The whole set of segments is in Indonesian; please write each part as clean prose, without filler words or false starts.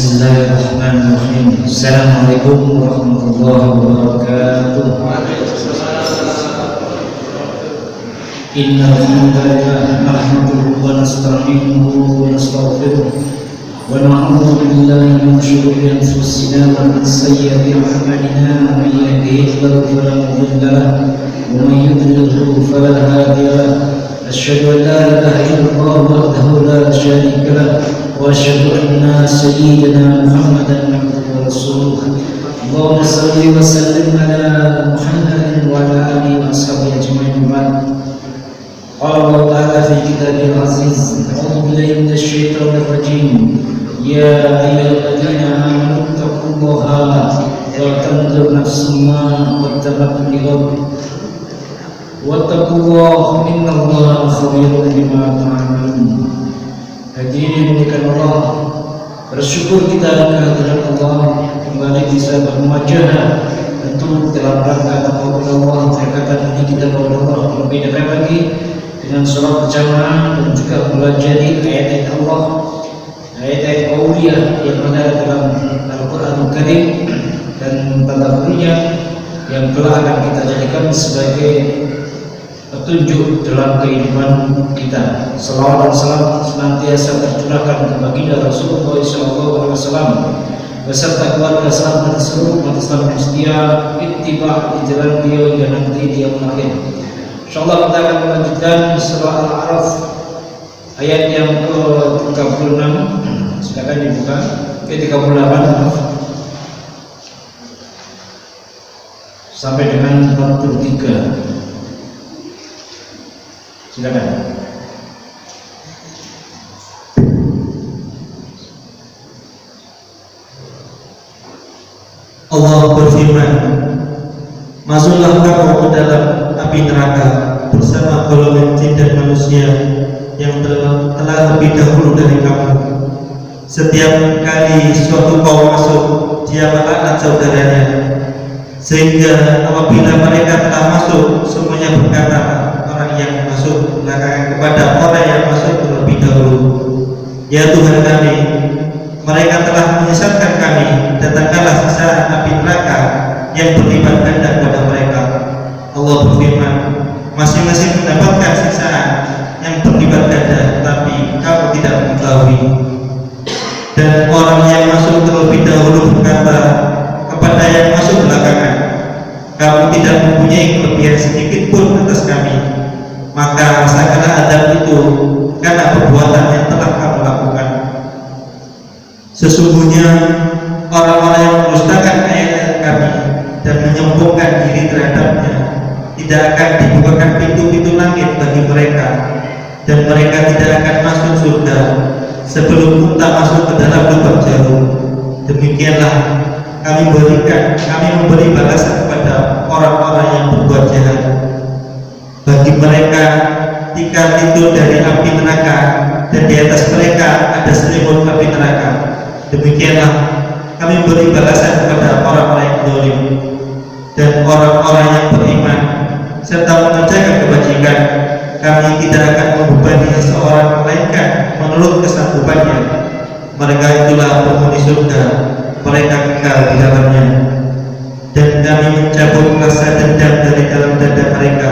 Bismillahirrahmanirrahim. Assalamualaikum warahmatullahi wabarakatuh. Innal hamdalillah nahmaduhu wa nasta'inuhu wa nastaghfiruh wa na'udzu billahi min shururi anfusina wa min sayyiati a'malina. Man yahdihillahu fala mudilla lahu wa man yudlilhu fala hadiya lahu. Asyhadu an la ilaha illallah wahdahu la syarika lahu wa asyhadu anna sayyidina Muhammadan abduhu wa rasuluh. Allahumma shalli wa sallim ala Muhammadin wa ala alihi wa ashabihi ajma'in. Qala Allah ta'ala fi kitabil aziz, a'udzu billahi minasy syaithanir rajim. Ya ayyuhalladzina amanu taqullaha wa tanzur nafsum ma qaddamat lighad wattaqullaha innallaha khabirun bima ta'malun. Hadirin dimuliakan Allah, bersyukur kita kehadiran Allah kembali bisa bermuajah tentu dalam rangka taqwa Allah. Perkataan ini kita kepada Allah lebih dekat lagi dengan sholat berjamaah dan juga mempelajari ayat-ayat Allah, ayat-ayat qauliyah yang ada dalam Al-Qur'anul Karim dan tadabburnya yang kelak akan kita jadikan sebagai petunjuk dalam kehidupan kita. Salawat dan salam senantiasa tercurahkan ke baginda Rasulullah SAW beserta keluarga sahabat seluruh umat Islam yang setia ittiba di jalan beliau hingga nanti di yaumul akhir. Insyaallah kita akan melanjutkan surah Al-A'raf ayat yang ke-36. Silakan dibuka. Ke-38 sampai dengan 43. Silakan. Allah berfirman, masuklah kamu ke dalam api neraka bersama golongan jin dan manusia yang telah lebih dahulu dari kamu. Setiap kali suatu kaum masuk, dia melaknat saudaranya, sehingga apabila mereka telah masuk, semuanya berkata orang yang masuk belakangan kepada orang yang masuk terlebih dahulu, ya Tuhan kami, mereka telah menyesatkan kami, datangkanlah siksa api neraka yang berlipat ganda kepada mereka. Allah berfirman, masing-masing mendapatkan siksaan yang berlipat ganda, tapi kamu tidak mengetahui. Dan orang yang masuk terlebih dahulu berkata kepada yang masuk belakangan, kamu tidak mempunyai kelebihan sedikit pun atas kami, maka rasakanlah azab itu karena perbuatan yang telah kamu lakukan. Sesungguhnya orang-orang yang mendustakan ayat-ayat kami dan menyombongkan diri terhadapnya, tidak akan dibukakan pintu-pintu langit bagi mereka, dan mereka tidak akan masuk surga sebelum unta masuk ke dalam lubang jarum. Demikianlah kami memberi balasan kepada orang-orang yang berbuat jahat. Bagi mereka tikar tidur dari api neraka, dan di atas mereka ada selimut api neraka. Demikianlah kami beri balasan kepada orang-orang yang zalim. Dan orang-orang yang beriman serta mengerjakan kebajikan, kami tidak akan membebani seseorang melainkan menurut kesanggupannya. Mereka itulah penghuni surga, mereka kekal di dalamnya. Dan kami mencabut rasa dendam dari dalam dada mereka,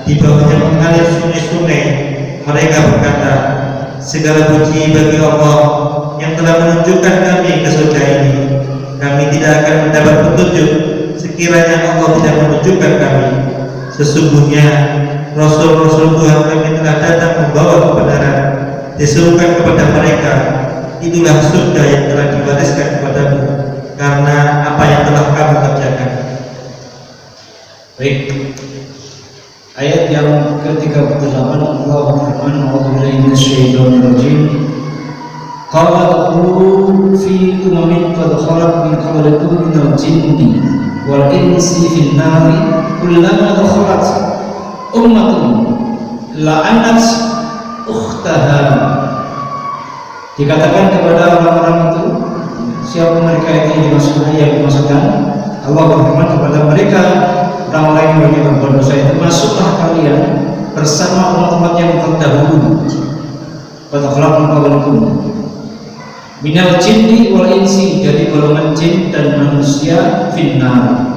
di bawahnya mengalir sungai-sungai. Mereka berkata, segala puji bagi Allah yang telah menunjukkan kami ke surga ini. Kami tidak akan mendapat petunjuk sekiranya Allah tidak menunjukkan kami. Sesungguhnya Rasul-Rasul Tuhan kami telah datang membawa kebenaran, diserukan kepada mereka, itulah surga yang telah diwariskan kepadamu karena apa yang telah kamu kerjakan. Baik. Ayat yang ke-38 Allah berfirman, a'udzubillahi minasyaitonir rajim. Qala qulu fi umamin qad khalat min qablikum minal jinni wal insi fin nari kullama dakhalat ummatun la'anat ukhtaha. Dikatakan kepada orang-orang itu, siapa mereka itu yang dimaksudkan? Allah berfirman kepada mereka, orang-orang yang berbuat dosa itu, masuklah kalian bersama umat-umat yang terdahulu. Pada khalaqna qablikum, minal jinni wal insi, dari golongan jin dan manusia, finnar.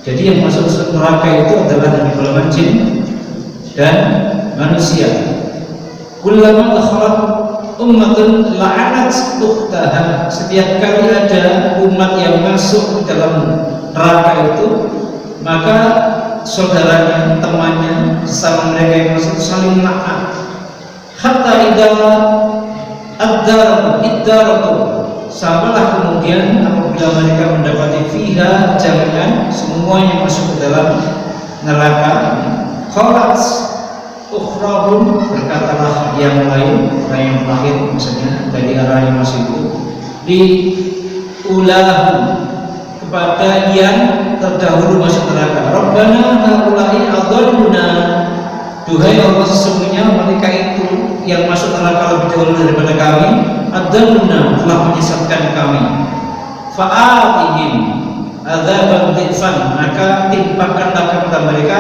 Jadi yang masuk neraka itu adalah dari golongan jin dan manusia. Kullama dakhalat ummatun la'anat ukhtaha, setiap kali ada umat yang masuk dalam neraka itu, maka saudaranya, temannya, sama mereka yang masuk saling laknat. Hatta iddaratu, sampailah kemudian apabila mereka mendapati fiha jami'an, semuanya masuk ke dalam neraka, qalat ukhrahum, berkatalah yang lain, orang yang lahir maksudnya dari arah yang masuk itu, di ulahum, kepada yang terdahulu masuk neraka, Rabbana haula'i adalluna, duhai Allah, sesungguhnya mereka itu yang masuk neraka lebih dahulu daripada kami, adalluna, telah menyesatkan kami, fa'atihim adzaban dhifan, maka timpakanlah kepada mereka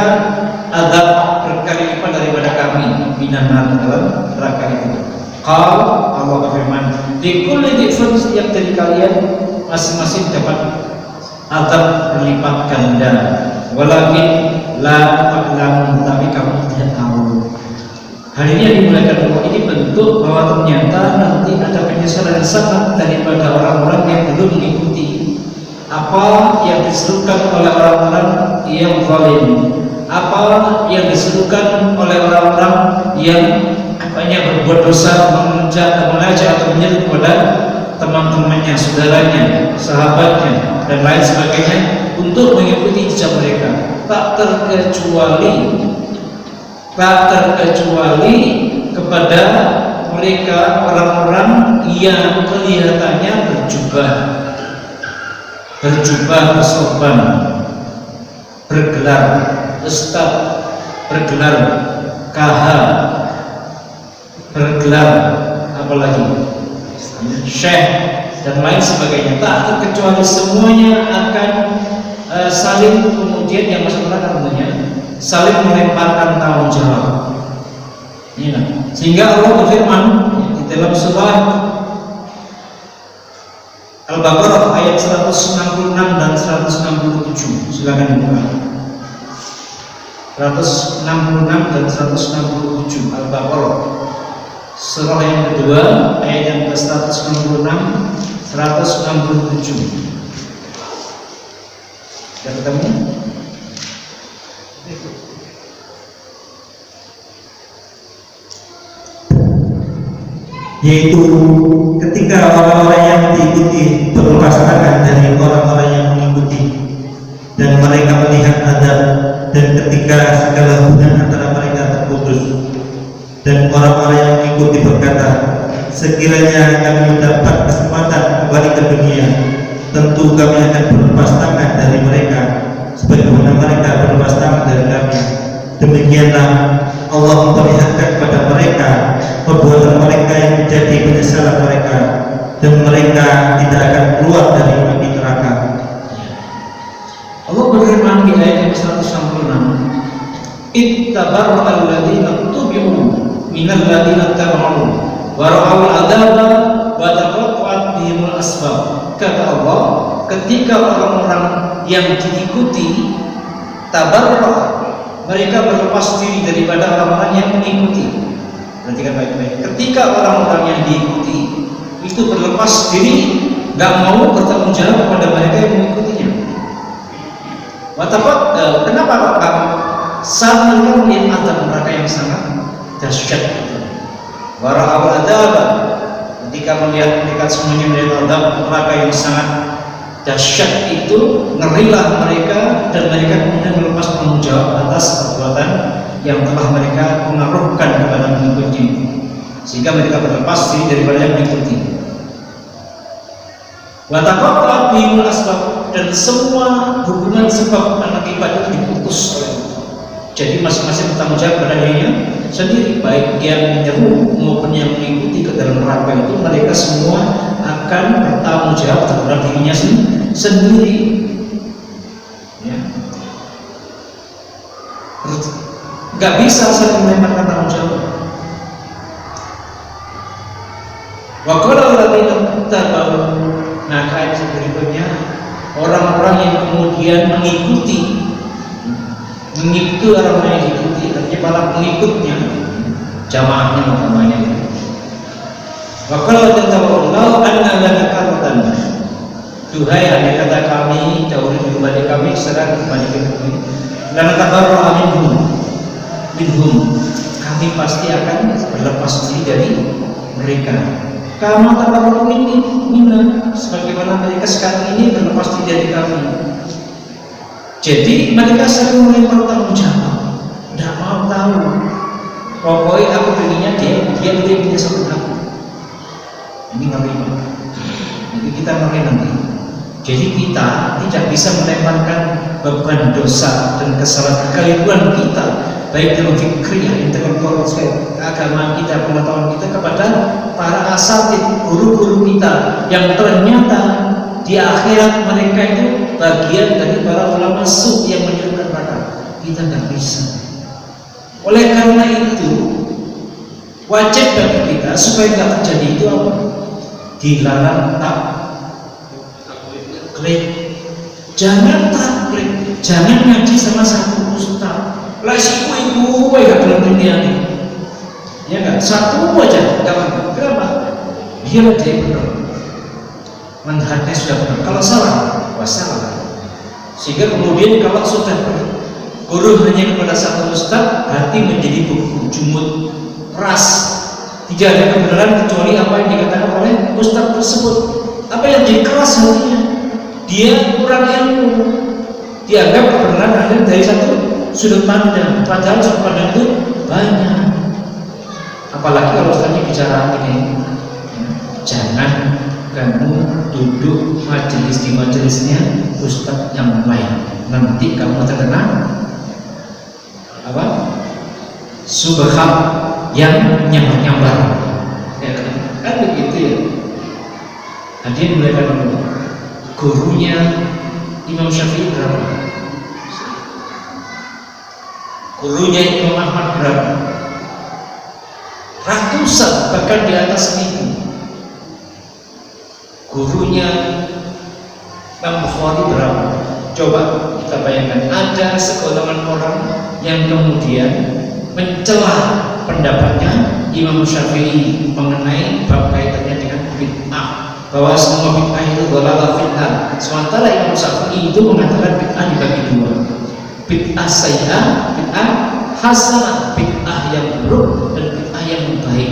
azab berkali lipat daripada kami, minanar, dalam neraka itu. Qal, Allah berfirman, likulli dhifan, setiap dari kalian masing-masing dapat azab berlipat ganda, walakin la ta'lamun, tapi kamu tidak tahu. Hal ini yang dimulakan Allah ini bentuk bahwa ternyata nanti ada penyesalan sangat daripada orang-orang yang belum mengikuti apa yang diserukan oleh orang-orang yang zalim, apa yang diserukan oleh orang-orang yang berbuat dosa, mengajak atau menyeru kepada teman-temannya, saudaranya, sahabatnya, dan lain sebagainya untuk mengikuti jejak mereka. Tak terkecuali kepada mereka orang-orang yang kelihatannya berjubah bersorban, bergelar ustaz, bergelar kaha, bergelar apalagi syekh dan lain sebagainya. Tak terkecuali semuanya akan saling kemudian yang masuk neraka tentunya saling melemparkan tanggung jawab. Ya. Sehingga Allah berfirman di dalam surah Al-Baqarah ayat 166 dan 167. Silakan dibuka. 166 dan 167 Al-Baqarah. Surah yang kedua ayat yang ke-166 167. Sudah ketemu? Yaitu ketika orang-orang yang diikuti berlepas tangan dari orang-orang yang mengikuti, dan mereka melihat azab, dan ketika segala hubungan antara mereka terputus, dan orang-orang yang mengikuti berkata, sekiranya kami mendapat kesempatan kembali ke dunia, tentu kami akan berlepas tangan dari mereka sebagaimana mereka berlepas tangan dari kami. Demikianlah Allah memperlihatkan kepada mereka perbuatan mereka yang menjadi penyesalan mereka, dan mereka tidak akan keluar dari api neraka. Allah berfirman di ayat yang 166, ittabarra alladziina tubi'u minal ladziina taba'u wa ra'awul 'adzaba wa taqatta'at bihimul asbab. Kata Allah, ketika orang-orang yang diikuti tabarra, mereka berlepas diri daripada orang-orang yang mengikuti. Perhatikan baik-baik. Ketika orang-orang yang diikuti itu berlepas diri, nggak mau bertanggung jawab kepada mereka yang mengikutinya. Watafat, kenapa Pak? Saat mereka melihat azab neraka yang sangat dahsyat itu. Wara'ul adzaba, ketika mereka semuanya melihat azab neraka yang sangat dahsyat itu, ngerilah mereka, dan mereka kemudian melepas tanggung jawab atas perbuatan yang telah mereka pengaruhkan kepada mengikuti, sehingga mereka berlepas diri daripada yang mengikuti. Wa taqatta'at bihimul asbab, dan semua hubungan sebab dan akibat itu diputus oleh Allah. Jadi masing-masing bertanggung jawab pada dirinya sendiri, baik yang menyeru maupun yang mengikuti ke dalam neraka itu, mereka semua akan bertanggung jawab terhadap dirinya sendiri. Ya. Gak bisa saling melemparkan tanggung jawab. Wa qala alladziina ittaba'u. Nah, kaedah berikutnya orang-orang yang kemudian mengikuti orang yang diikuti, artinya para pengikutnya, jamaahnya utamanya. Wa qala ta'ala anna lana karatan. Duhai andai kata kami jauh dari kami secara kembali ke kami, lana tabarra minhum, kami pasti akan berlepas diri dari mereka. Kama tabarra minna, sebagaimana mereka sekarang ini berlepas diri dari kami. Jadi mereka sering melempar tanggung jawab, tidak mau tahu. Pokoknya aku pengennya dia punya satu aku. Ini ngeri banget. Jadi kita ngeri nanti. Jadi kita tidak bisa melemparkan beban dosa dan kesalahan kekeliruan kita, baik dalam fikriyah, intelektual, agama kita, pengetahuan kita, kepada para asatid, guru-guru kita yang ternyata di akhirat mereka itu bagian dari para ulama su yang menyebutkan neraka. Kita tidak bisa. Oleh karena itu wajib bagi kita supaya tidak terjadi itu apa? Dilarang taklid. Jangan taklid, jangan ngaji sama satu ustaz. Lah si ibu gak dalam dunia ini. Ya enggak, satu aja enggak. Kenapa? Dia benar. Manhajnya sudah benar. Kalau salah, wassalam. Sehingga kemudian kalau sudah guru hanya kepada satu ustaz, hati menjadi jumud, keras. Tidak ada kebenaran kecuali apa yang dikatakan oleh ustaz tersebut. Apa yang dikeras hatinya? Dia kurang ilmu. Dianggap kebenaran ada dari satu sudut pandang, padahal sudut pandang itu banyak. Apalagi kalau ustaznya bicara ini, jangan kamu duduk majelis di majelisnya ustaz yang lain, nanti kamu terkena apa? Subhat yang nyambar-nyambar. Ya, kan begitu ya. Hadirin mulai dulu. Gurunya Imam Syafi'i berapa? Gurunya Imam Ahmad berapa? Ratusan, bahkan di atas 1000. Gurunya Imam Bukhari berapa? Coba kita bayangkan, ada segolongan orang yang kemudian mencela pendapatnya Imam Syafi'i mengenai bab kaitannya dengan bid'ah, bahwa semua bid'ah itu dhalalah fitnah. Sementara Imam Syafi'i itu mengatakan bid'ah dibagi dua, bid'ah sayyi'ah, bid'ah hasanah, bid'ah yang buruk dan bid'ah yang baik.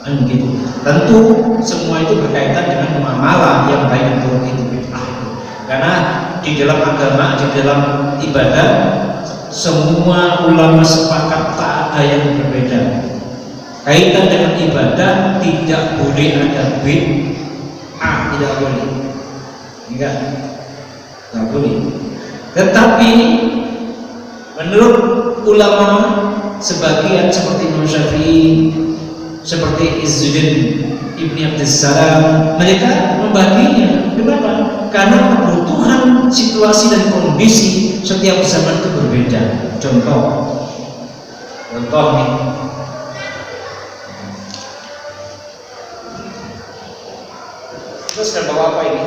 Dan gitu. Tentu semua itu berkaitan dengan muamalah yang baik dan buruk itu bid'ah. Karena di dalam agama, di dalam ibadah, semua ulama sepakat tak ada yang berbeda. Kaitan dengan ibadah tidak boleh ada bid'ah, tidak boleh. Enggak boleh. Tetapi menurut ulama sebagian seperti Imam Syafi'i, seperti Izzuddin Ibni Abdussalam, mereka membaginya. Kenapa? Karena kebutuhan situasi dan kondisi setiap zaman itu berbeda. Contoh nih, kita sedang bawa apa ini?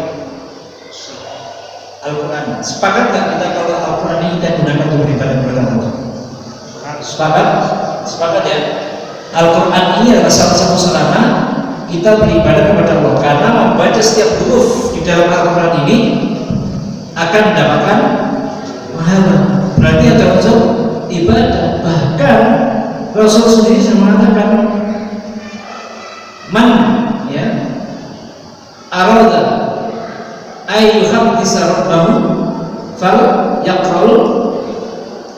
Al-Quran. Sepakat nggak kita kalau Al-Quran ini kita gunakan untuk beribadah kepada Allah? Sepakat? Sepakat ya? Al-Quran ini adalah salah satu sarana kita beribadah kepada Allah, karena membaca setiap huruf di dalam Al-Quran ini akan mendapatkan pahala. Berarti ada unsur ibadah. Bahkan Rasul sendiri mengatakan, man ya arada ayyuhaddisa rabbahu fal yaqra'ul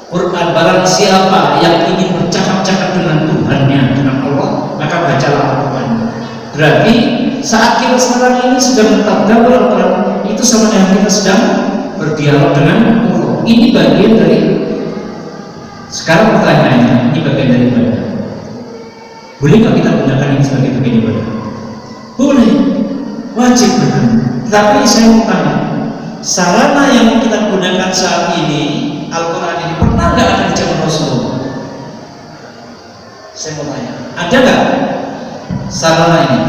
Quran. Barang siapa yang ingin bercakap-cakap dengan Tuhannya, dengan Allah, maka bacalah Al-Quran. Berarti saat kita sekarang ini sedang mentadabbur Al-Quran, itu sama dengan kita sedang berdialog dengan Allah. Ini bagian dari, sekarang pertanyaannya, ini bagian dari ibadah. Bolehkah kita gunakan ini sebagai bagian ibadah? Boleh, wajib benar. Tapi saya mau tanya, sarana yang kita gunakan saat ini, Al-Quran ini, pernah nggak ada di zaman Rasulullah? Saya mau tanya, ada nggak sarana ini?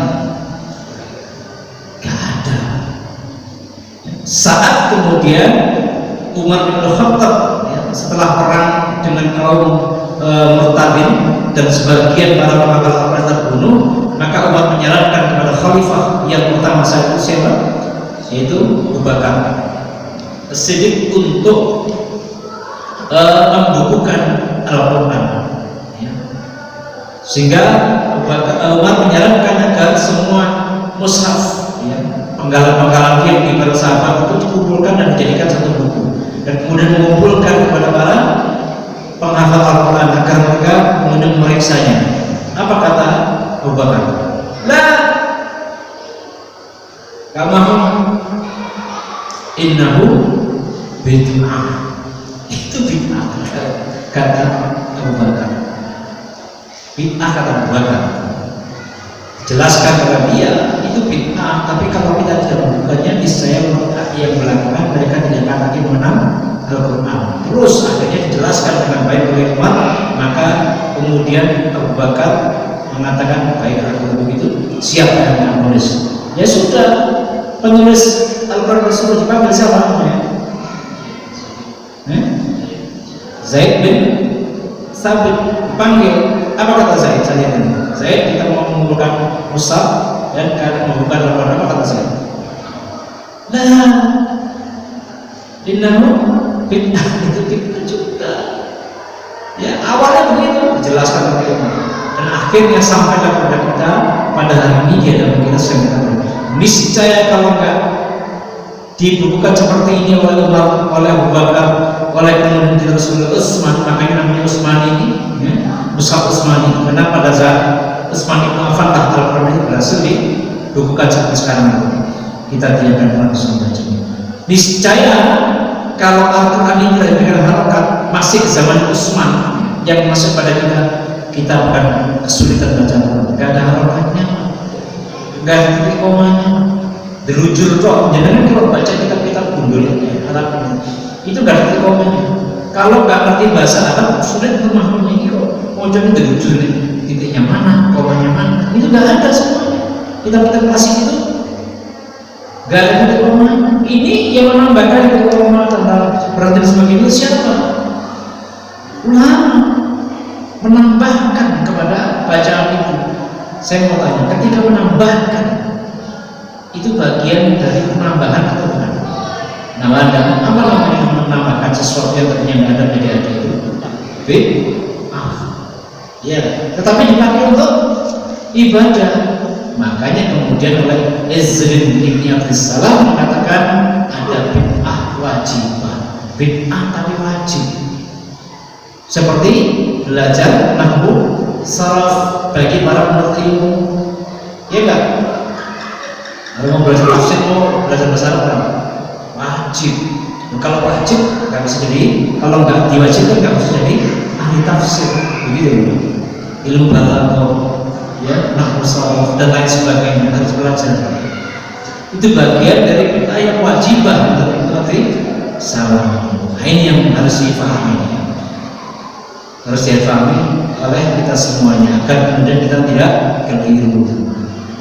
saat kemudian Umar bin Khattab ya, setelah perang dengan kaum Murtadin dan sebagian para pengawal Al-Quran terbunuh, maka Umar menyarankan kepada khalifah yang pertama saat itu siapa? Yaitu Abu Bakar As-Siddiq untuk membukukan Al-Quran ya. Sehingga Umar menyarankan agar semua mushaf ya, penggalan-penggalan yang di para sahabat itu dikumpulkan dan dijadikan satu buku, dan kemudian mengumpulkan kepada para penghafal Al-Quran agar mereka kemudian memeriksanya. Apa kata Abu Bakar? Lah, kamahum innahu bid'ah. Itu bid'ah kata Abu Bakar. Bid'ah kata Abu Bakar. Jelaskan kepada dia itu bid'ah, tapi kalau kita tidak membukanya, niscaya yang melakukan mereka tidak akan lagi mengenal Al-Quran. Terus akhirnya dijelaskan dengan baik oleh Umar, maka kemudian Abu Bakar mengatakan, baik kalau begitu siapa yang menulis? Ya sudah, penulis Al-Quran tersebut dipanggil siapa namanya? Zaid bin Sabit dipanggil. Apa kata Zaid? Saya ini Zaid, kita mau mengumpulkan mushaf dan kalian membuka Al-Quran. Apa kata Zaid? Nah, innahu bid'ah, itu bid'ah juga. Ya, awalnya begitu dijelaskan oleh Umar, dan akhirnya sampai kepada kita pada hari ini dia dalam kita sedang niscaya kalau enggak dibukukan seperti ini oleh Umar, oleh Abu Bakar, oleh kemudian Rasulullah Utsman, makanya namanya Utsman ini ya, Mushaf Utsmani, karena pada saat Utsman bin Affan Al-Quran itu berhasil dibukukan sampai sekarang kita tidak akan pernah bisa membacanya. Niscaya kalau Al-Quran ini dengan harokat masih ke zaman Utsman yang masuk pada kita akan kesulitan baca Al-Quran. Gak ada harokatnya, gak ada titik komanya, derujur kok. Jangan kalau baca kitab-kitab gundul Arab itu gak ada titik komanya. Kalau gak ngerti bahasa Arab sulit memahami ini kok. Mau jadi derujur nih, titiknya mana, komanya mana, itu gak ada semuanya. Kitab-kitab klasik itu gak ada titik koma. Ini yang menambahkan titik koma tentang berarti sebagainya siapa? Ulama menambahkan kepada bacaan itu. Saya mau tanya, ketika menambahkan itu bagian dari penambahan atau bukan? Nah, ada apa namanya menambahkan sesuatu yang ternyata ada itu? Ya, tetapi dipakai untuk ibadah. Makanya kemudian oleh Izrin bin Abdussalam mengatakan ada bid'ah wajibah, bid'ah tapi wajib, seperti belajar nahwu saraf bagi para penuntut ilmu, ya enggak? Kalau mau belajar tafsir, mau belajar bahasa Arab wajib. Kalau wajib nggak bisa jadi, kalau nggak diwajibkan nggak bisa jadi ahli tafsir, begitu. Ilmu balaghah, ya, nahwu saraf dan lain sebagainya harus belajar. Itu bagian dari bid'ah yang wajibah untuk mengerti salah. Ini yang harus dipahami, harus dipahami oleh kita semuanya agar kemudian kita tidak keliru,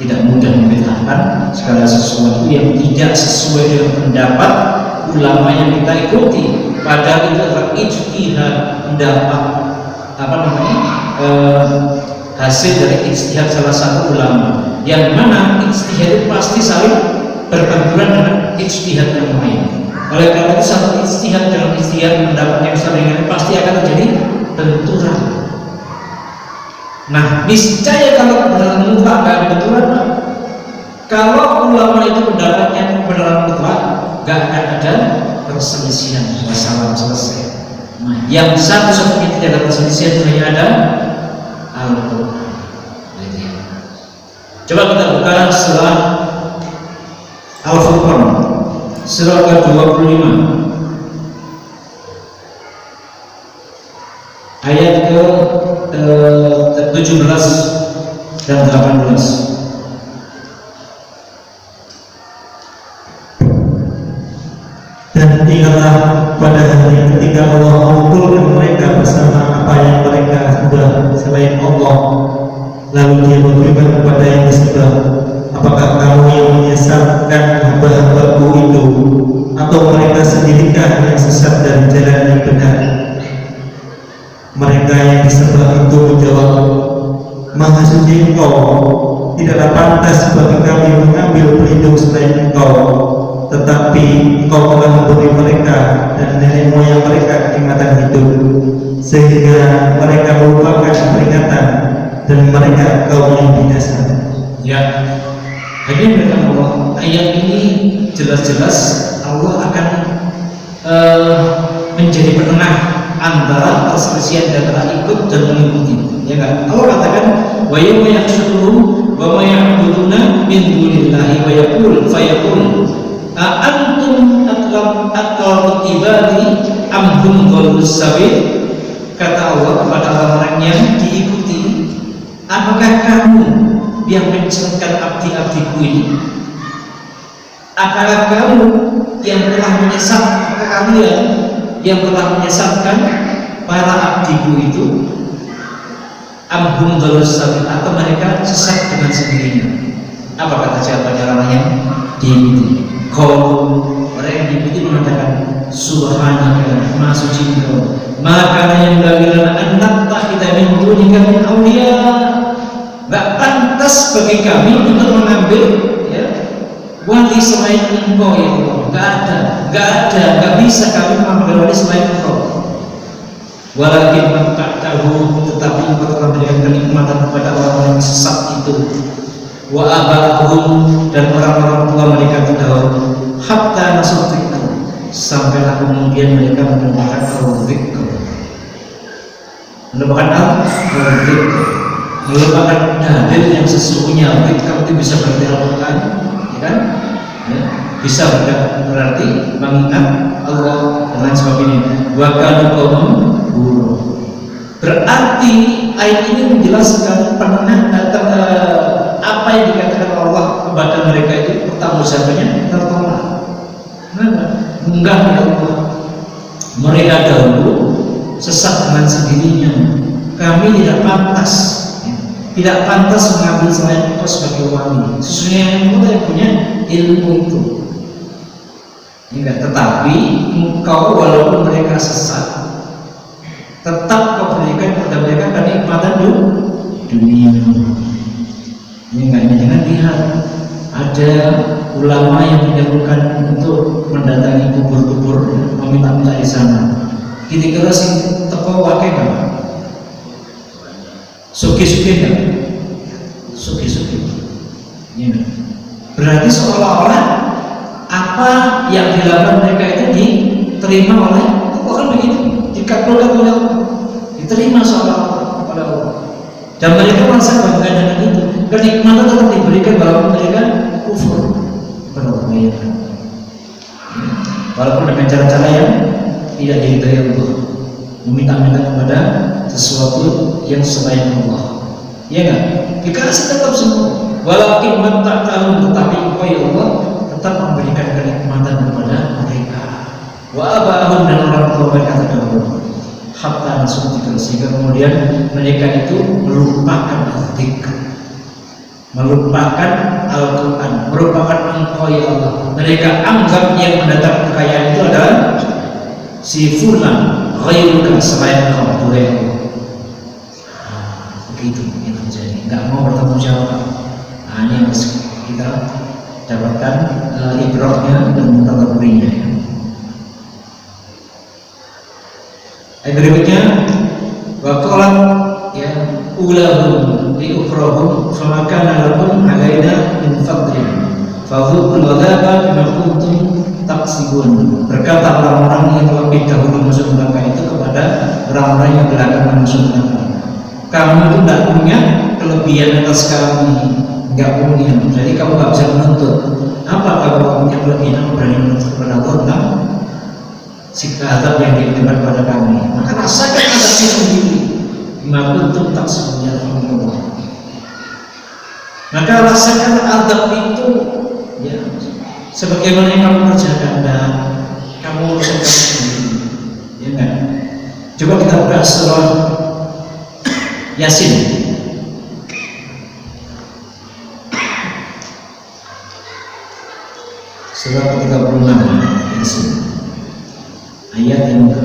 tidak mudah membid'ahkan segala sesuatu yang tidak sesuai dengan pendapat ulama yang kita ikuti. Padahal itu adalah ijtihad, pendapat hasil dari ijtihad salah satu ulama, yang mana ijtihad itu pasti saling berbenturan dengan ijtihad yang lain. Oleh karena itu satu ijtihad dengan ijtihad pendapat yang saling pasti akan terjadi benturan. Nah, niscaya kalau benar mutlak gak ada benturan, kalau ulama itu pendapatnya benar mutlak, gak akan ada perselisihan, masalah selesai. Nah, yang satu-satunya tidak ada perselisihan hanya ada Al-Quran. Coba kita buka surah Al-Furqan, surah ke-25, ayat ke-17 dan 18. Dan ingatlah pada hari ketika Allah mengumpulkan mereka bersama apa yang mereka sembah selain Allah, lalu Dia berfirman kepada yang disembah, apakah kamu yang menyesatkan hamba-hambaku itu? atau mereka sendirikah yang sesat dari jalan yang benar? Mereka yang disembah itu menjawab, Maha suci Engkau, tidaklah pantas bagi kami mengambil pelindung selain Engkau, tetapi Engkau telah memberi mereka dan nenek moyang mereka nikmatan hidup, sehingga mereka melupakan peringatan dan mereka kaum yang binasa. Ya, hadirin berkata Allah, ayat ini jelas-jelas Allah akan menjadi penengah antara perselisihan antara ikut dan mengikuti. Ya kan? Allah katakan, wa yawma yahsyuruhum wa ma ya'buduna min dunillahi wa yaqul fayaqul a antum aqrabu ibadi am hum dhalus sabil. Kata Allah kepada orang-orang yang diikuti, apakah kamu yang menyesatkan abdi-abdiku ini? Apakah kamu yang telah menyesatkan, kalian yang telah menyesatkan para abdiku itu? Ambung dalus sabil, atau mereka sesat dengan sendirinya? Apa kata jawabannya orang yang diikuti? Kalau orang yang diikuti mengatakan, Subhanaka, Maha Suci Engkau, maka yang bagaimana anak tak kita minta min awliya. Gak pantas bagi kami untuk mengambil wali selain Engkau, ya Allah. Gak bisa kami mengambil wali selain Engkau. Walakin man ta'tahu, tetapi Engkau telah memberikan kenikmatan kepada orang-orang yang sesat itu. Wa abahum, dan orang-orang tua mereka tahu, hatta nasutiku, sampailah kemudian mereka menemukan al-dzikr. Menemukan al-dzikr, melupakan dalil yang sesungguhnya. Dzikr itu bisa berarti Al-Quran, ya kan? Ya, bisa berarti mengingat Allah dan lain sebagainya. Wa kanu qauman buruh. Berarti ayat ini menjelaskan penengah apa yang dikatakan Allah kepada mereka itu pertanggungjawabannya tertolak. Kenapa? Enggak, ya Allah, mereka dahulu sesat dengan sendirinya. Kami tidak pantas mengambil selain Engkau sebagai wali. Sesungguhnya Engkau yang punya ilmu itu. Enggak, tetapi Engkau walaupun mereka sesat, tetap Kau berikan kepada mereka kenikmatan dunia. Ini enggak, jangan lihat ada ulama yang menyerukan untuk mendatangi kubur-kubur, meminta-minta di sana. Kira-kira sing teko wae kan? Suki-suki kan? Suki-suki. Ya. Berarti seolah-olah apa yang dilakukan mereka itu diterima oleh Allah, kan begitu? Dikabulkan oleh Allah, diterima seolah-olah oleh Allah. Dan mereka merasa bangga dengan itu. Kenikmatan tetap diberikan walaupun mereka kufur kepada Allah. Walaupun dengan cara-cara yang tidak diridhai Allah, meminta-minta kepada sesuatu yang selain Allah. Ya enggak? Dikasih tetap semua. Walaupun tak tahu, tetapi Engkau ya Allah tetap memberikan kenikmatan kepada mereka. Wa abahum, dan orang tua mereka terdahulu. Hatta nasutikan, sehingga kemudian mereka itu melupakan al-dzikr, melupakan Al-Quran, merupakan Engkau ya Allah. Mereka anggap yang mendatang kekayaan itu adalah si fulan ghairuka, selain Engkau, Tuhan Allah. Begitu yang terjadi, nggak mau bertanggung jawab. Nah, ini yang harus kita dapatkan ibrahnya dan mutadaburinya. Ayat berikutnya, waqalat ya ulahum li ukhrahum fama kana lakum alaina min fadlin fadhuqul adzaba bima kuntum taksibun. Berkata orang-orang yang lebih dahulu masuk neraka itu kepada orang-orang yang belakangan masuk neraka, kamu itu tidak punya kelebihan atas kami, nggak punya, jadi kamu nggak bisa menuntut. Apa kalau punya kelebihan berani menuntut kepada Allah tentang siksa azab yang diberikan kepada kami? Maka rasakan azabnya sendiri. Bima kuntum taksibun, Allah. Maka rasakan azab itu, ya, sebagaimana yang kamu kerjakan dan kamu urusan kamu sendiri, ya kan? Coba kita buka surah Yasin. Surah ke-36. Yasin. Ayat yang ke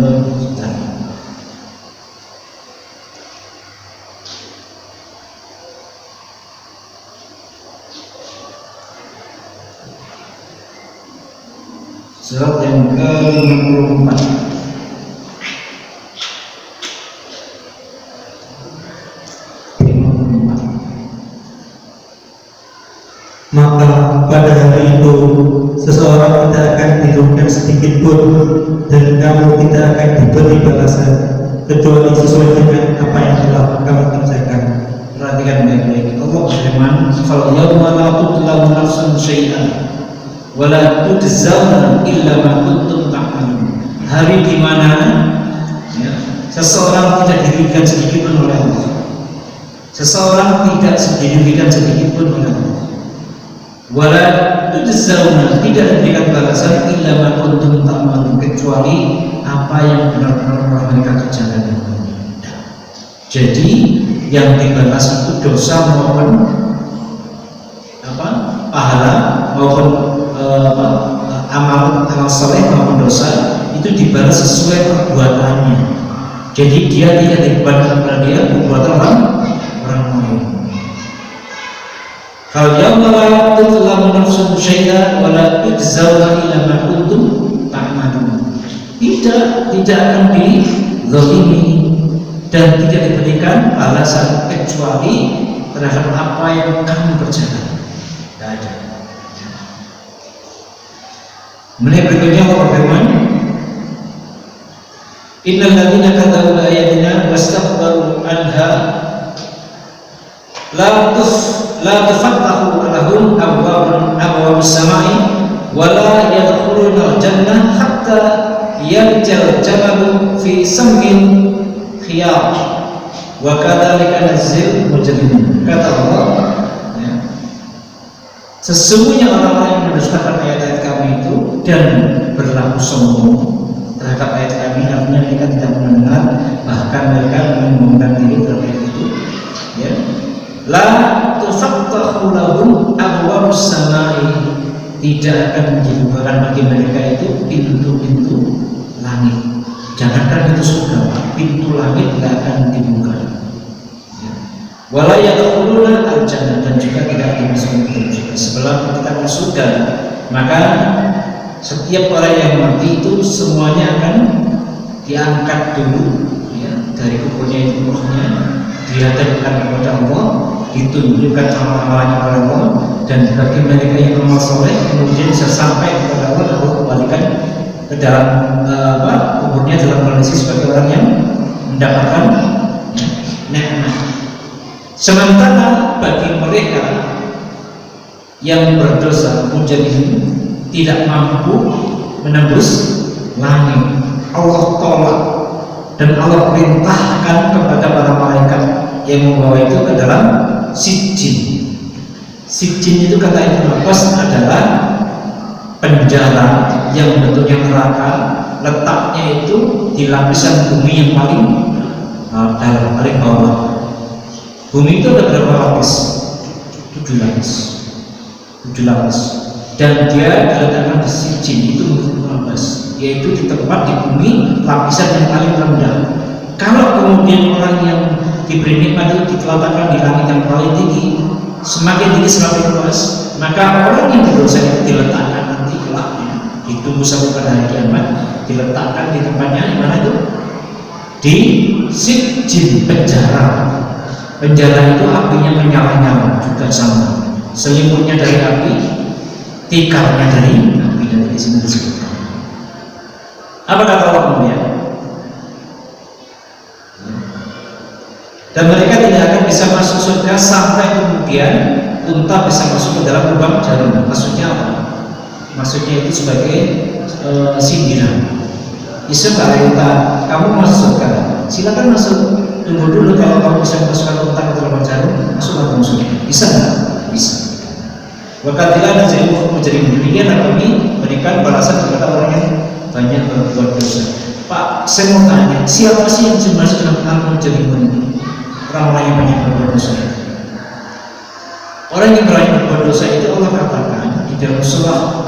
surat yang ke-54. Maka pada hari itu seseorang tidak akan dirugikan sedikit pun, dan kamu tidak akan diberi balasan kecuali sesuai dengan apa yang telah kamu kerjakan. Perhatikan baik-baik. Allah berfirman, "Fal yawma la tudlamu nafsun syai'an wa la tujzauna illa ma kuntum ta'malun." Hari di mana ya, seseorang tidak dirugikan sedikit pun oleh Allah. Seseorang tidak dirugikan sedikit pun oleh Allah. Wala tujzauna, tidak diberikan balasan illa ma kuntum ta'malun, kecuali apa yang benar-benar mereka kerjakan. Jadi yang dibalas itu dosa maupun pahala maupun amal soleh maupun dosa itu dibalas sesuai perbuatannya. Jadi dia tidak dibebankan kepada dia perbuatan orang lain. Kalau yauma la tudlamu nafsun syai'an wa la tujzauna illa ma kuntum ta'malun. Tidak akan dizalimi dan tidak diberikan balasan kecuali terhadap apa yang kamu kerjakan. Tidak ada. Menit berikutnya Allah berfirman, "Innal ladzina kadzabu ayatina wastakbaru anha la tufattahu lahum abwabus samai wa la yadkhuluna al-jannah hatta yarjal jamalu fi sammin khiyar wa kadzalika najzil mujrimin." Kata Allah, ya, sesungguhnya orang-orang yang mendustakan ayat-ayat kami itu dan berlaku sombong terhadap ayat kami, artinya mereka tidak mendengar, bahkan mereka menyombongkan diri terhadap ayat itu, ya. La tufattahu lahum abwabus samai, tidak akan dibukakan bagi mereka itu pintu-pintu langit. Jangankan itu surga, pintu langit tidak akan dibuka. Wala yadkhuluna al-jannah, dan juga tidak dimasukkan ke surga. Sebelum kita ke surga, maka setiap orang yang mati itu semuanya akan diangkat dulu, ya, dari kuburnya itu rohnya dihadapkan kepada Allah, ditunjukkan amalan-amalannya kepada Allah, dan bagi mereka yang amal soleh kemudian bisa sampai kepada Allah, Allah kembalikan ke dalam kuburnya dalam kondisi sebagai orang yang mendapatkan nikmat. Sementara bagi mereka yang berdosa menjadi tidak mampu menembus langit, Allah tolak dan Allah perintahkan kepada para malaikat yang membawa itu ke dalam sijjin. Sijjin itu kata Ibnu Abbas adalah penjara yang bentuknya neraka, letaknya itu di lapisan bumi yang paling dalam, paling bawah. Bumi itu ada berapa lapis? 7 lapis. Dan dia diletakkan di sijjin, itu menurut Abbas, yaitu di tempat di bumi lapisan yang paling rendah. Kalau kemudian orang yang diberi nikmat itu diteletakkan di langit yang paling tinggi, semakin tinggi semakin luas, maka orang yang berdosa itu diletakkan nanti kelaknya, ditunggu sampai pada hari kiamat, diletakkan di tempatnya di mana itu? Di sijjin, penjara. Penjara itu apinya menyala-nyala juga sama, selimutnya dari api, tikarnya dari api, dan di sini disebutkan. Apa kata Allah kemudian? Dan mereka tidak akan bisa masuk surga sampai kemudian unta bisa masuk ke dalam lubang jarum. Maksudnya apa? Maksudnya itu sebagai sindiran. Bisa nggak unta, kamu masuk surga? Silakan masuk. Tunggu dulu, kalau kamu bisa masukkan unta ke dalam jarum, masuklah kamu surga. Bisa nggak? Bisa. Wakatilah dan jadi demikian kami berikan balasan kepada orang yang banyak berbuat dosa. Pak, saya mau tanya, siapa sih yang masuk dalam al-mujrimun? Orang-orang yang banyak berbuat dosa. Orang yang banyak berbuat dosa itu Allah katakan di dalam surah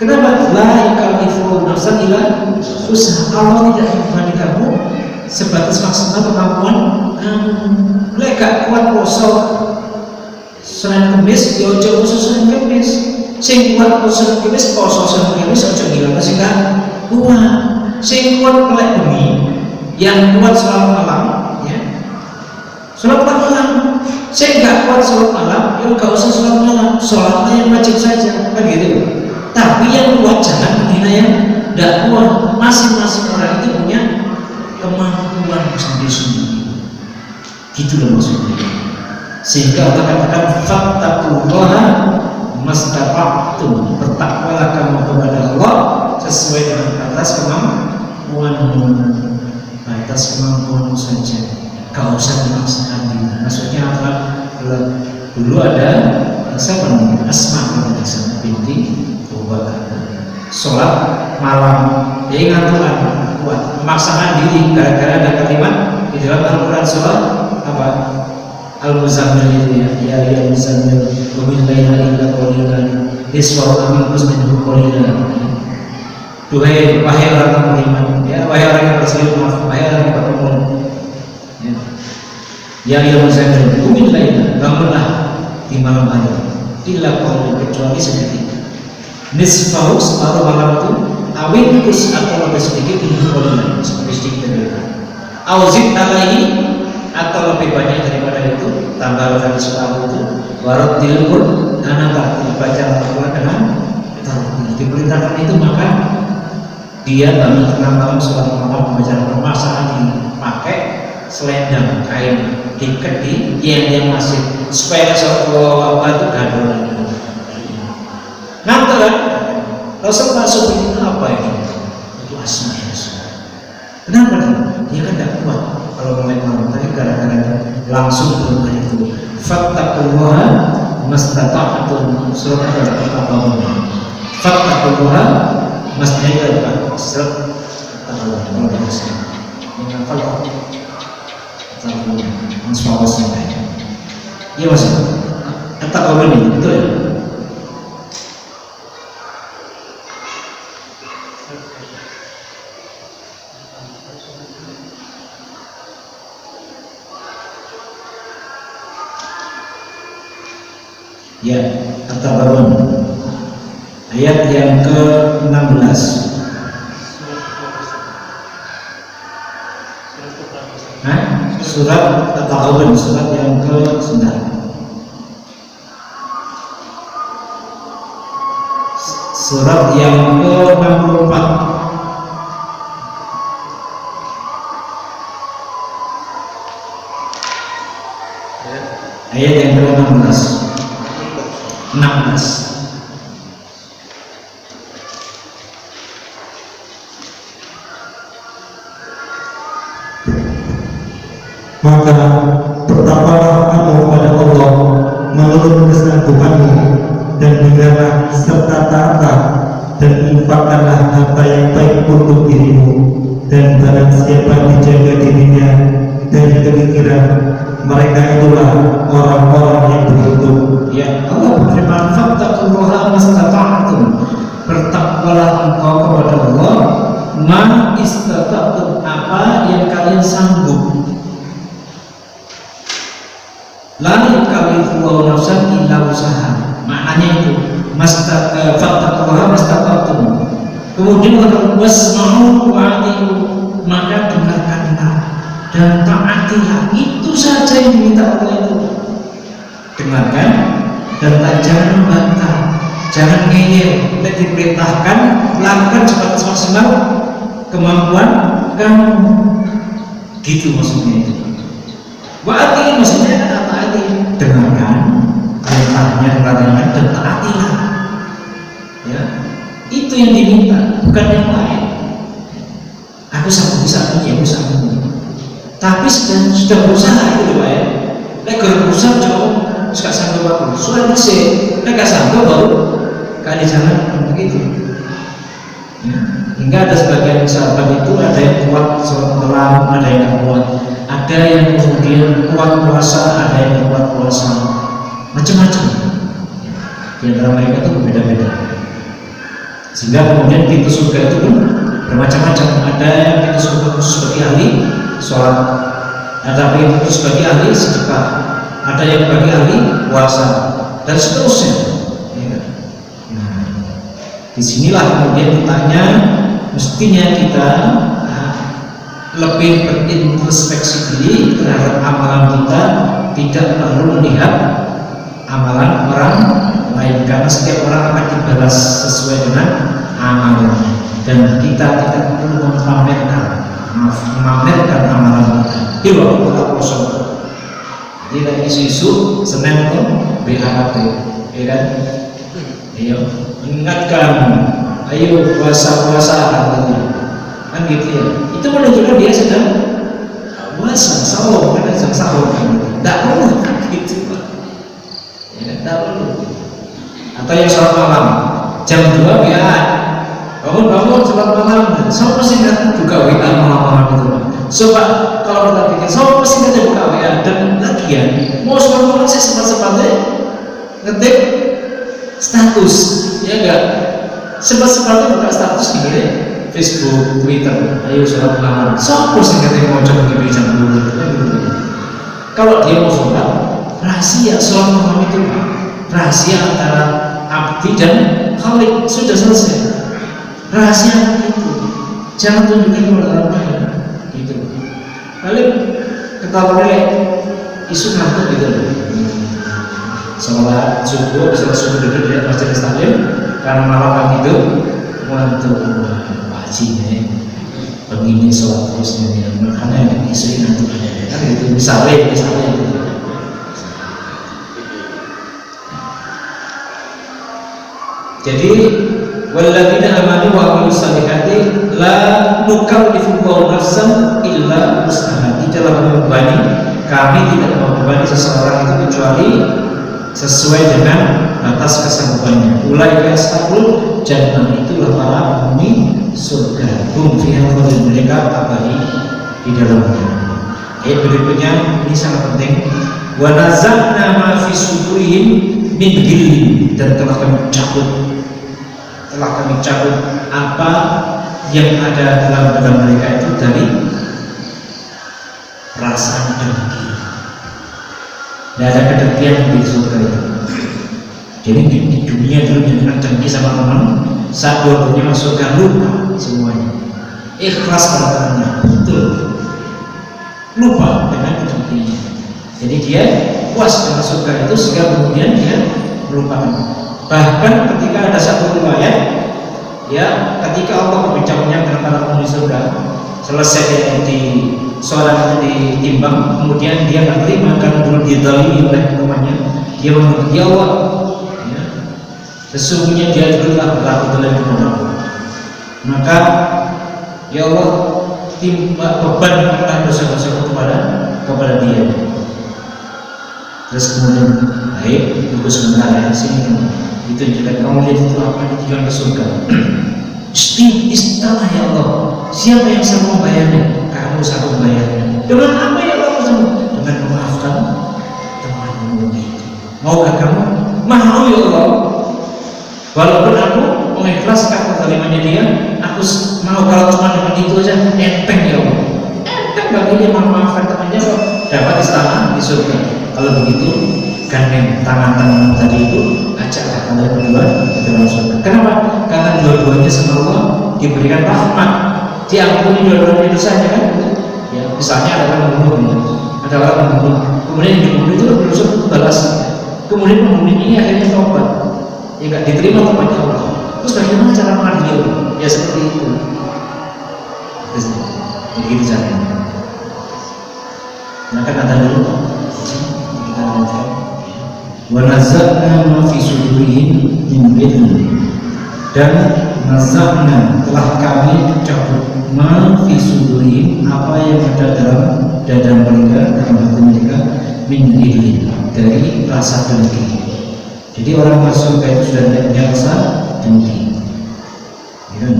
Kenapa? La yukallifu nafsan illa usaha. Allah tidak membebani kamu sebatas maksimal kemampuan kamu. Lek gak kuat poso Senin Kemis, ya aja poso Senin Kemis. Sing kuat poso Senin Kemis, poso Senin Kemis aja ngilang sing gak kuat. Sing kuat melek bengi, yang kuat sholat malam, ya. Sholat malam. Sing gak kuat sholat malam, ya gak usah sholat malam. Sholatnya yang wajib saja, kan gitu. Tapi yang kuat jangan menghina yang tidak kuat. Masing-masing orang itu punya kemampuan sendiri-sendiri. Gitu loh maksudnya. Sehingga Allah katakan fattaqullaha mastata'tum, bertakwalah kamu kepada Allah sesuai dengan batas kemampuanmu, batas kemampuanmu saja. Gak usah dimaksakan diri. Maksudnya apa? Dulu ada siapa namanya? Asma binti sholat malam, dia ngaturan kuat, memaksakan diri gara-gara ada kalimat di dalam Al-Quran sholat apa? Al-Muzammil itu ya Muzammil min laila illa qalilan nisfahu aw minqus minhu qalilan. Wahai orang beriman, ya, wahai orang yang berselingkuh, wahai orang yang berumur, ya Muzammil min laila, bangunlah di malam hari illa qalilan, kecuali sedikit. Nisfahu, separuh malam itu awin kus atau lebih sedikit minhu qalilan, lebih sedikit dari itu. Auzid alaihi, atau lebih banyak daripada itu, tambahkan separuh itu. Warad dilur anata, dibaca Al-Quran dengan diperintahkan itu, maka dia bangun tengah malam sholat malam membaca Al-Quran, masakan dipakai selendang kain diikat di yang masih supaya sholat itu gaduh lagi. Ngantor kan? Rasul masuk ini apa ini? Itu Asma ya Rasul. Kenapa nih? Dia kan tidak kuat kalau mulai malam tadi gara-gara langsung berubah itu. Fattaqullaha mastata'tum, surat Al-Baqarah. Fattaqullaha mastata'tum, surat Al-Baqarah. Menghafal Al-Baqarah. Iya Mas. Kata kau ini betul ya? Ya, At-Tabarun ayat yang ke-16. Surat At-Tabarun, surat yang ke-9. Surat yang ke-64. Ayat yang ke-16. 16. Maka bertakwalah kamu kepada Allah menurut kesanggupanmu, dan dengarlah serta taatlah, dan infakkanlah harta yang baik untuk dirimu, dan barang siapa dijaga dirinya dari kepikiran, mereka itulah orang-orang yang beruntung. Ya, Allah berfirman, fattaqullaha mastata'tum, bertakwalah engkau kepada Allah ma istata'tum, apa yang kalian sanggup. La yukallifu nafsan illa usaha, maknanya itu fattaqullaha mastata'tum. Kemudian wasma'u wa'ati'u, maka dengarkanlah dan taatilah. Itu saja yang diminta Allah itu. Dengarkan dan jangan membantah, jangan ngeyel. Tidak diperintahkan, lakukan sebatas maksimal kemampuan kamu. Gitu maksudnya itu. Wa'ati maksudnya taati. Dengarkan perintahnya, larangan, dan taatilah. Ya, itu yang diminta, bukan yang lain. Aku sanggup bisa ini, aku sanggup. Tapi sudah berusaha itu Pak ya. Nek berusaha jauh suka sanggup aku. Sudah bisa. Nek gak sanggup baru kali jalan begitu. Ya. Hingga ada sebagian sahabat itu ada yang kuat sholat malam, ada yang tidak kuat. Ada yang kemudian kuat puasa, ada yang kuat puasa. Macam-macam. Di antara mereka itu berbeda-beda. Sehingga kemudian pintu surga itu pun bermacam-macam. Ada yang pintu surga khusus bagi ahli sholat, ada pintu khusus bagi ahli sedekah, ada yang bagi ahli puasa, dan seterusnya. Nah, disinilah kemudian ditanya, mestinya kita lebih berintrospeksi diri terhadap amalan kita, tidak perlu melihat amalan orang lain, karena setiap orang akan dibalas sesuai dengan amalnya, dan kita tidak perlu memamerkan amalan kita di waktu kita kosong. Jadi isu-isu Senin pun BHP, ya kan? Ayo ingatkan, ayo puasa kan gitu ya. Itu menunjukkan dia sedang puasa, sahur, karena sedang sahur kan. Tidak perlu gitu, ya, tidak perlu. Atau yang sholat malam jam 2 ya, bangun sholat malam, sama sih kan buka WA malam-malam itu. Coba kalau kita pikir, sama sih kan buka WA, dan lagian mau sholat malam sih sempat-sempatnya ngetik status, ya enggak? Sempat-sempatnya buka status gini, Facebook, Twitter, ayo sholat malam. Siapa sih katanya mau coba gini jam 2 gitu. Kalau dia mau sholat, rahasia sholat malam itu rahasia antara abdi dan Khalik, sudah selesai. Rahasia itu jangan tunjukkan kepada orang lain gitu. Kalian ketahui isu ngantuk gitu. Sholat subuh duduk di masjid Taklim karena malam kan itu ngantuk. Nih, begini sholat terus nih, makanya isu nanti kan itu misalnya jadi walladzina amanu wa amilus solihati la nukallifu nafsan illa wus'aha. Tidaklah membebani, kami tidak membebani seseorang itu kecuali sesuai dengan batas kesanggupannya. Ulaika ashabul jannah, itulah para penghuni surga. Hum fiha khalidun, mereka abadi di dalamnya. Ayat berikutnya ini sangat penting. Wa naza'na ma fi sudurihim min ghillin, dan telah kami cabut apa yang ada dalam dada mereka itu dari rasa dengki. Tidak ada kedengkian di surga itu. Jadi di dunia dulu dengan dengki sama teman, saat dua-duanya masuk surga lupa semuanya, ikhlas perasaannya, betul, lupa dengan dengkinya. Jadi dia puas dengan surga itu sehingga kemudian dia melupakan. Bahkan ketika ada satu riwayat, ya, ketika Allah berbicaranya dengan para penghuni surga, selesai dia di sholat ditimbang, kemudian dia nggak terima karena dulu didalimi oleh temannya, dia menuntut, ya Allah, ya, sesungguhnya dia dulu telah berlaku dalam kepadaku, maka ya Allah timba bebankan dosa-dosaku kepada dia. Terus kemudian, baik, tunggu sebentar ya, sini itu juga kamu lihat itu apa di jalan ke surga. Istilah ya Allah, siapa yang sanggup membayarnya? Kamu sanggup membayarnya. Dengan apa ya Allah? Dengan memaafkan temanmu itu. Maukah kamu? Mau ya Allah. Walaupun aku mengikhlaskan kezalimannya dia, aku mau kalau cuma dengan itu aja, enteng ya Allah. Enteng bagi dia memaafkan temannya kok dapat istana di surga. Kalau begitu, gandeng tangan-tangan tadi itu, ajaklah kalian berdua ke dalam surga. Kenapa? Karena dua-duanya sama Allah diberikan rahmat, diampuni dua-duanya dosanya kan? Ya, misalnya ada orang membunuh, kemudian yang dibunuh itu berusaha balas, kemudian membunuh ini akhirnya taubat, ya nggak diterima taubatnya Allah. Terus bagaimana cara mengadili? Ya seperti itu. Begitu caranya. Nah kan ada dulu. Kita lanjutkan. Wa nazza'na ma fi sudurihim min ghillin, dan naza'na telah kami cabut ma fi sudurihim apa yang ada dalam dada mereka, dalam hati mereka, min ghillin, dari rasa dengki. Jadi orang masuk surga itu sudah tidak punya rasa dengki. Ya.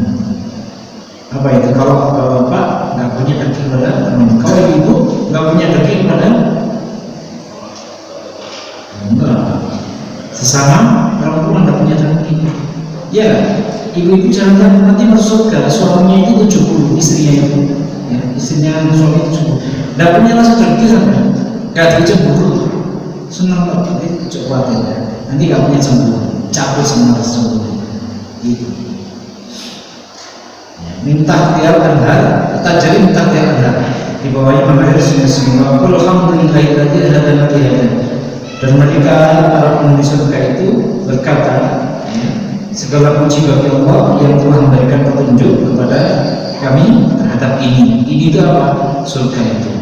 Apa itu? Kalau bapak nggak punya dengki kepada teman, kalau ibu nggak punya dengki kepada enggak, sesama perempuan nggak punya dengki, ya ibu-ibu jangan nanti masuk surga suaminya itu 70, istrinya itu ya, istrinya suami itu 70, tidak punya rasa dengki sampai gak dicemburu, senang banget ini coba ya, nanti gak punya cemburu, capek sama rasa cemburu gitu. Minta tiap anhar, kita jadi minta tiap anhar di bawahnya mengalir semua. Alhamdulillahilladzi hadana li hada. Dan mereka para penghuni surga itu berkata, ya, segala puji bagi Allah yang telah memberikan petunjuk kepada kami terhadap ini. Ini itu apa? Surga itu.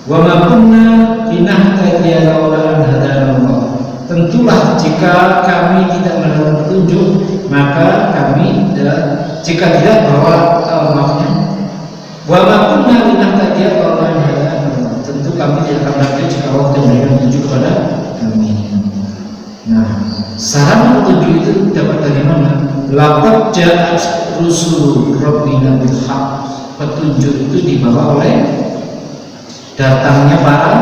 Wa ma kunna linahtadiya laula an hadana Allah. Tentulah jika kami tidak mendapat petunjuk, maka kami jika tidak bahwa maafnya wa ma kunna linahtadiya laula an hadana Allah. Tentu kami tidak akan berarti jika Allah tidak memberikan petunjuk kepada kami. Nah, sarana petunjuk itu dapat dari mana? Laqad ja'at rusul rabbina bil haqq. Petunjuk itu dibawa oleh datangnya para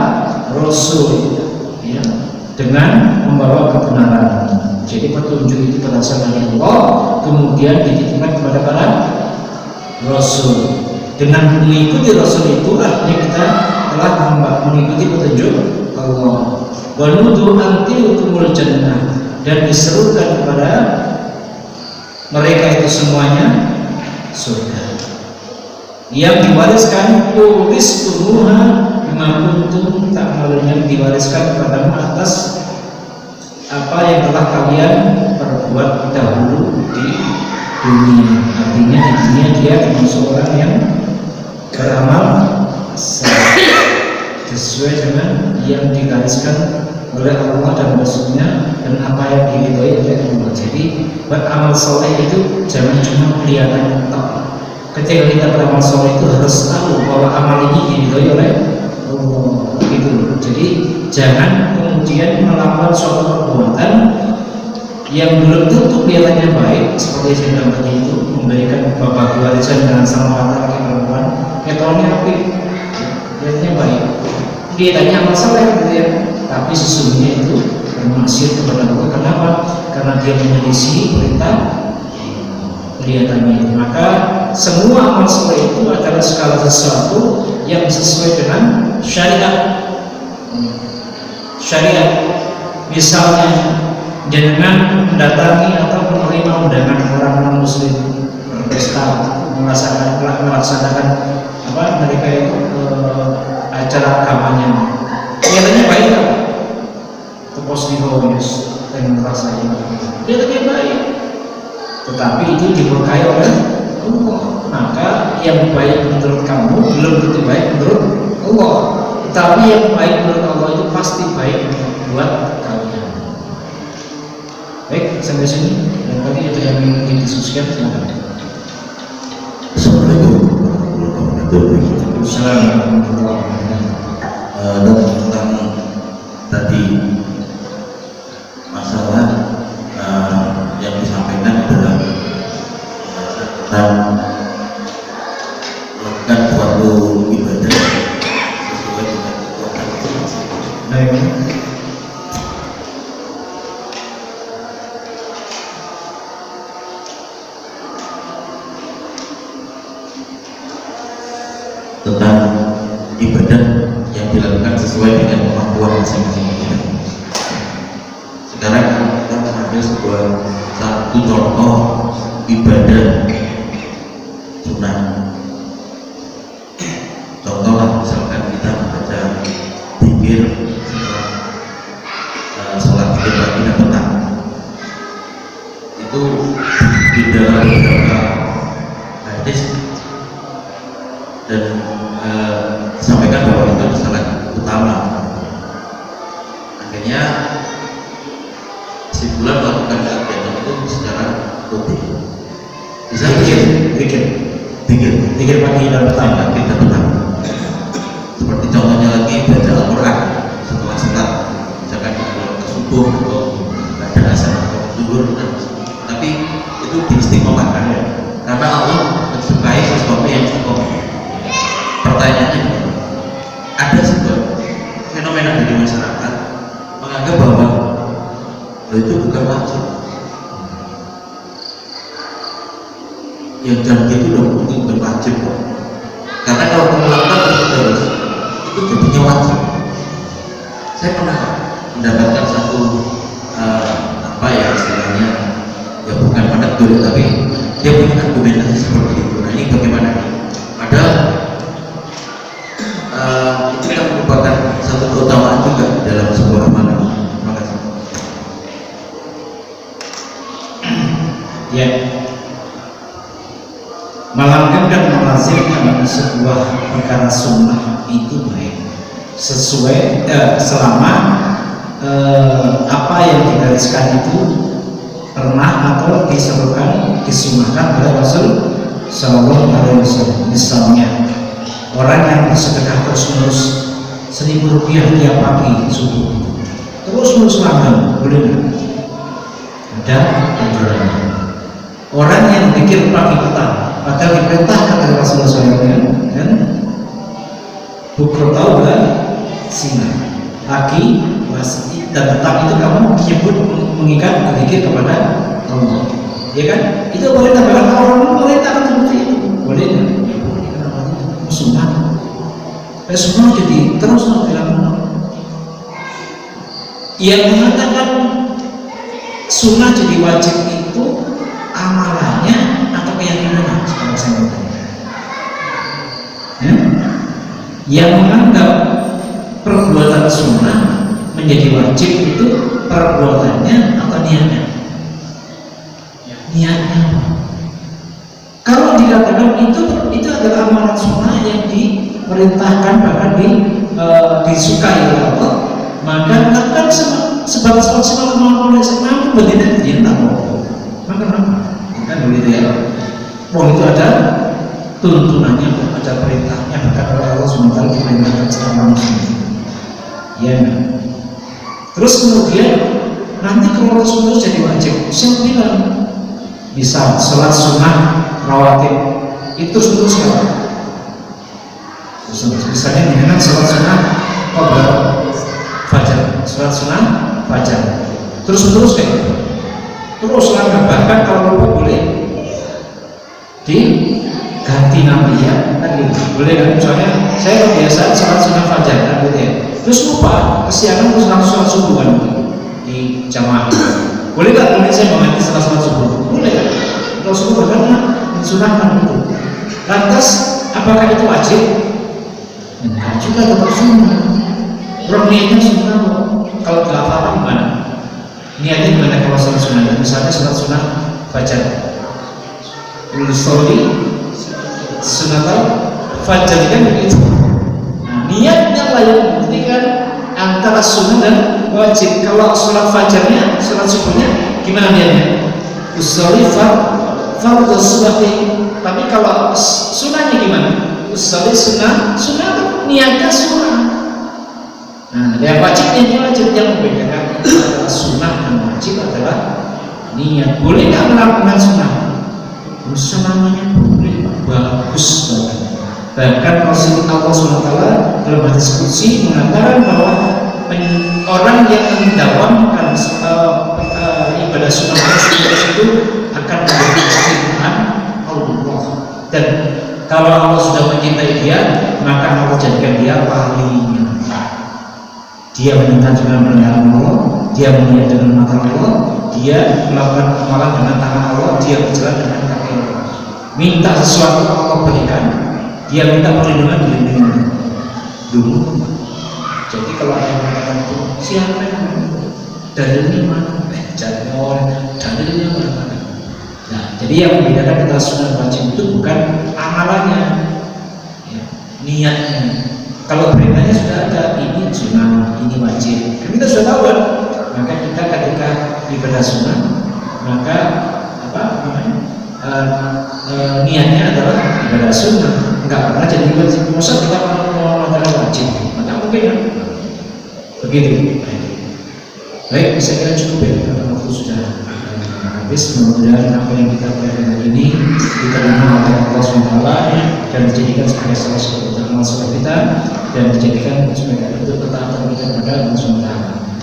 rasul, ya, dengan membawa kebenaran. Jadi petunjuk itu berasal dari Allah, kemudian dititipkan kepada para rasul. Dengan mengikuti rasul itu artinya kita telah mengikuti petunjuk Allah. Wa nudu antil jannah, dan diserukan kepada mereka itu semuanya surga yang diwariskan tulis turuha bima kuntum ta'malun, yang diwariskan kepadamu atas apa yang telah kalian perbuat dahulu di dunia. Artinya di dunia dia termasuk orang yang beramal sesuai dengan yang digariskan oleh Allah dan Rasulnya dan apa yang diridhoi oleh Allah. Jadi beramal soleh itu jangan cuma kelihatan tok. Ketika kita beramal soleh itu harus tahu bahwa amal ini diridhoi oleh Allah gitu. Jadi jangan kemudian melakukan suatu perbuatan yang belum tentu kelihatannya baik, seperti saya bilang tadi itu, memberikan bapak warisan dengan sama laki perempuan, ketonnya api, kelihatannya baik, kelihatannya amal soleh gitu ya, tapi sesungguhnya itu bermaksiat kepada Allah. Kenapa? Karena dia menyelisih perintah kelihatannya. Maka semua amal soleh itu adalah segala sesuatu yang sesuai dengan syariat. Misalnya dengan mendatangi atau menerima undangan orang non muslim berpesta, melaksanakan apa mereka itu acara agamanya, kelihatannya baik kan? Tepos di hobius dan rasanya kelihatannya baik, tetapi itu dimurkai oleh Allah. Maka yang baik menurut kamu belum tentu baik menurut Allah, tetapi yang baik menurut Allah itu pasti baik buat kalian. Baik, sampai sini. Dan tadi ada yang ingin didiskusikan, silakan. Assalamualaikum warahmatullahi wabarakatuh. Assalamualaikum warahmatullahi wabarakatuh. Tentang tadi masalah yang disampaikan adalah tentang melakukan suatu ibadah sesuai dengan kekuatan masing-masing. Baik. Tentang ibadah yang dilakukan sesuai dengan kemampuan masing-masing kita. Sekarang kita mengambil satu contoh ibadah sunnah. Contoh misalkan kita membaca zikir setelah sholat zikir pagi dan petang. Itu di dalam beberapa hadis dan sampaikan bahwa itu sangat utama. Akhirnya si bulan melakukan kegiatan itu secara rutin. Bisa Zikir pagi dan petang. pagi dan petang. Seperti contohnya lagi baca Al-Quran setelah sholat, misalkan ke subuh atau baca asar atau zuhur. Tapi itu diistiqomahkan ya, karena Allah mensukai sesuatu yang istiqomah. Pertanyaannya, ada sebuah fenomena dari masyarakat menganggap bahwa itu bukan wajib. yang jangan itu udah bukan wajib kok. Karena kalau kamu lakukan terus itu jadinya wajib. Saya pernah mendapatkan satu apa ya istilahnya, ya bukan menegur tapi dia punya argumentasi seperti itu. Nah ini bagaimana? Ada itu kan merupakan satu keutamaan juga dalam sebuah amalan. Terima kasih. Ya, melanggengkan melazimkan sebuah perkara sunnah itu baik sesuai selama apa yang digariskan itu pernah atau diserukan disunnahkan oleh Rasul Sallallahu Alaihi Wasallam. Misalnya orang yang bersedekah terus-menerus Rp1.000 tiap pagi subuh terus-menerus langgeng, boleh nggak? Ada aturan. Orang yang bikin pagi petang padahal diperintahkan oleh Rasulullah SAW kan bukur tahu kan sinar pagi masih dan petang itu kamu menyebut mengikat berzikir kepada Allah, ya kan? Itu boleh tambahkan orang boleh tak seperti itu, boleh nggak? Ya boleh, kenapa itu sunnah. Semua jadi terus dilakukan. Yang mengatakan sunnah jadi wajib itu amalannya atau keyakinannya? Sekarang saya mau tanya. Ya? Yang menganggap perbuatan sunnah menjadi wajib itu perbuatannya atau niatnya? Niatnya. Kalau dikatakan itu adalah amalan sunnah yang diperintahkan bahkan disukai oleh Allah, maka lakukan sebatas maksimal kemampuan yang mampu berdiri dia tak mau. Maka kan begitu ya. Itu ada tuntunannya, ada perintahnya bahkan oleh Allah SWT diperintahkan secara langsung. Ya. Terus kemudian nanti kalau terus jadi wajib, siapa bilang? Bisa sholat sunnah rawatib itu terus kalau misalnya dengan sholat sunnah qobliyah fajar, sholat sunnah fajar terus kayak terus langkah, bahkan kalau lupa boleh diganti namanya kan gitu. Boleh kan? Misalnya saya kebiasaan sholat sunnah fajar kan gitu ya, terus lupa kesiangan terus langsung sholat subuhan di jamaah. Boleh nggak kemudian saya mengganti setelah sholat subuh? Boleh kan? Kalau subuh karena disunahkan itu. Lantas apakah itu wajib? Enggak juga, tetap sunnah. Niatnya sunnah kok. Kalau dilafalkan gimana? Niatnya gimana kalau sholat sunnah? Misalnya sholat sunnah fajar. Ulisoli sunnah fajar kan begitu. Niatnya lah yang membuktikan antara sunnah dan wajib. Kalau sholat fajarnya, sholat subuhnya gimana niatnya? Usolli fardhu subhi. Tapi kalau sunnahnya gimana? Usolli sunnah niatnya sunnah. Nah, yang wajib yang membedakan antara sunnah dan wajib adalah niat. Boleh nggak melakukan sunnah? Selamanya boleh, bagus banget. Bahkan Rasul Allah SWT dalam hadis qudsi mengatakan bahwa orang yang mendawamkan ibadah sunnah itu akan menjadi kecintaan Allah. Dan kalau Allah sudah mencintai dia, maka Allah jadikan dia walinya. Dia mendengar dengan mendengar Allah, dia melihat dengan mata Allah, dia melakukan amalan dengan tangan Allah, dia berjalan dengan kaki Allah. Minta sesuatu Allah berikan, dia minta perlindungan dilindungi dulu. Jadi kalau ada yang mengatakan itu siapa yang dalilnya mana? Dalilnya mana? Nah, jadi yang membedakan antara sunnah wajib itu bukan amalannya, ya, niatnya. Kalau perintahnya sudah ada, ini sunnah, ini wajib, kita sudah tahu kan? Maka kita ketika ibadah sunnah, maka niatnya adalah ibadah sunnah, enggak pernah jadi wajib. Masa kita mau mengatakan wajib? Maka mungkin kan? Begitu. Baik, saya kira cukup ya, karena waktu sudah habis. Mudah-mudahan apa yang kita pelajari ini diterima oleh Allah SWT dan dijadikan sebagai salah satu amal soleh kita, dan dijadikan sebagai bentuk ketaatan kita kepada Allah SWT.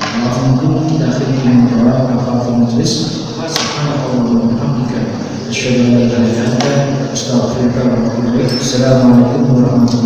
Allahumma kita akhiri dengan doa kafaratul majlis. Subhanallah wa bihamdika asyhadu an la ilaha illa anta astaghfiruka wa atubu ilaik. Assalamualaikum warahmatullahi wabarakatuh.